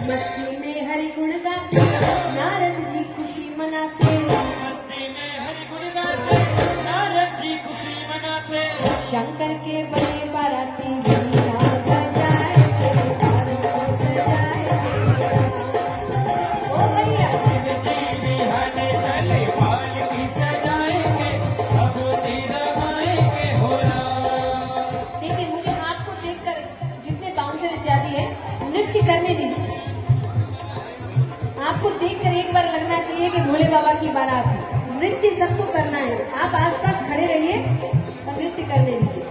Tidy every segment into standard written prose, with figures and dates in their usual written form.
मस्ती में हरि गुण गाते नारद जी खुशी मनाते, मस्ती में हरि गुण गाते नारद जी खुशी मनाते। शंकर के बड़े बाराती वीणा बजाए भारत को सजाए। ओ भैया जी बिहाने चले पालकी सजाएंगे अब तेरा माएंगे होला। देखिए, मुझे हाथ को देखकर जितने बाउंसर इत्यादि है नृत्य करने दीजिए। आपको देखकर एक बार लगना चाहिए कि भोले बाबा की बारात है। नृत्य सबको करना है। आप आसपास खड़े रहिए और नृत्य करने दीजिए।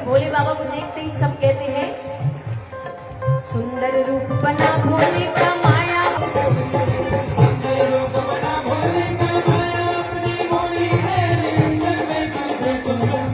भोले बाबा को देखते ही सब कहते हैं सुंदर रूप बना भोले का माया। रूप बना भोले का माया अपनी मोड़ी है जंगल में सबसे सुंदर